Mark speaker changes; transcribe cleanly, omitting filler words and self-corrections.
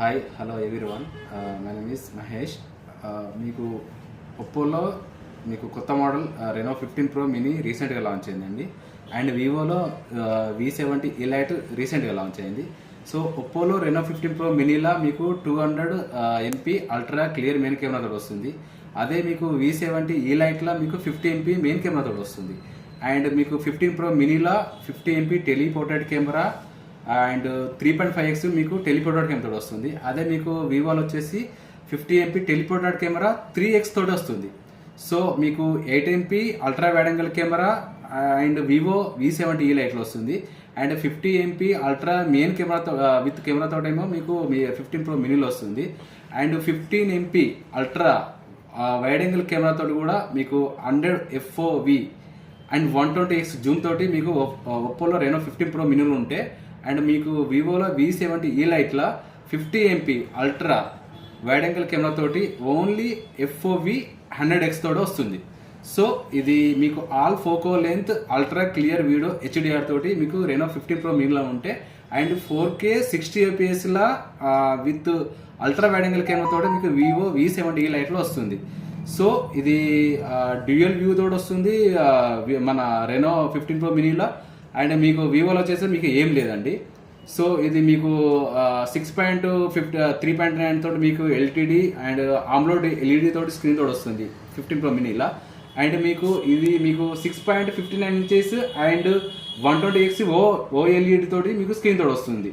Speaker 1: Hi hello everyone. My name is Mahesh. మీకు ఒప్పోలో మీకు కొత్త మోడల్ రెనో 15 ప్రో మినీ రీసెంట్గా లాంచ్ అయిందండి. అండ్ వివోలో V70 ఎలైట్ రీసెంట్గా లాంచ్ అయింది. సో ఒప్పోలో రెనో 15 ప్రో మినీలా మీకు 200 MP అల్ట్రా క్లియర్ మెయిన్ కెమెరాతో వస్తుంది. అదే మీకు V70 ఎలైట్లా మీకు 50 MP మెయిన్ కెమెరాతో వస్తుంది. అండ్ మీకు 15 ప్రో మినీలా 50 MP టెలిపోర్ట్రేట్ కెమెరా అండ్ 3.5x మీకు టెలిపోర్ట్రేట్ కెమెరా వస్తుంది. అదే మీకు వివోలో వచ్చేసి 50 MP టెలిపోర్ట్రేట్ కెమెరా 3x తోటి వస్తుంది. సో మీకు 8 MP ultra wide angle camera and Vivo V70 లైట్లో వస్తుంది. అండ్ 50 MP అల్ట్రా మెయిన్ కెమెరాతో విత్ కెమెరాతో ఏమో మీకు 15 ప్రో మినీలో వస్తుంది. And 15 MP ultra wide angle కెమెరాతో కూడా మీకు 100 FOV అండ్ 120x జూమ్ తోటి మీకు ఒప్పోలో రెనో 15 ప్రో మినీలో ఉంటే, అండ్ మీకు వివోలో V70 లైట్లా 50 MP ultra wide angle camera తోటి ఓన్లీ FOV 100x తోటి వస్తుంది. సో ఇది మీకు all focal length ultra clear video HDR తోటి మీకు రెనో 15 ప్రో మినీలో ఉంటే, అండ్ 4K 60 fps లా with ultra wide angle camera తోటి మీకు వివో V70 లైట్లో వస్తుంది. సో ఇది డ్యూయల్ వ్యూ తోటి వస్తుంది మన రెనో 15 ప్రో మినీలో. అండ్ మీకు వివోలో వచ్చేసి మీకు ఏం లేదండి. సో ఇది మీకు 3.9 తోటి మీకు LTD అండ్ ఆమ్లోడ్ LED తోటి స్క్రీన్ తోటి వస్తుంది 15 ప్రో మినీలా. అండ్ మీకు ఇది మీకు 6.59 ఇంచెస్ అండ్ 120x OLED తోటి మీకు స్క్రీన్ తోటి వస్తుంది.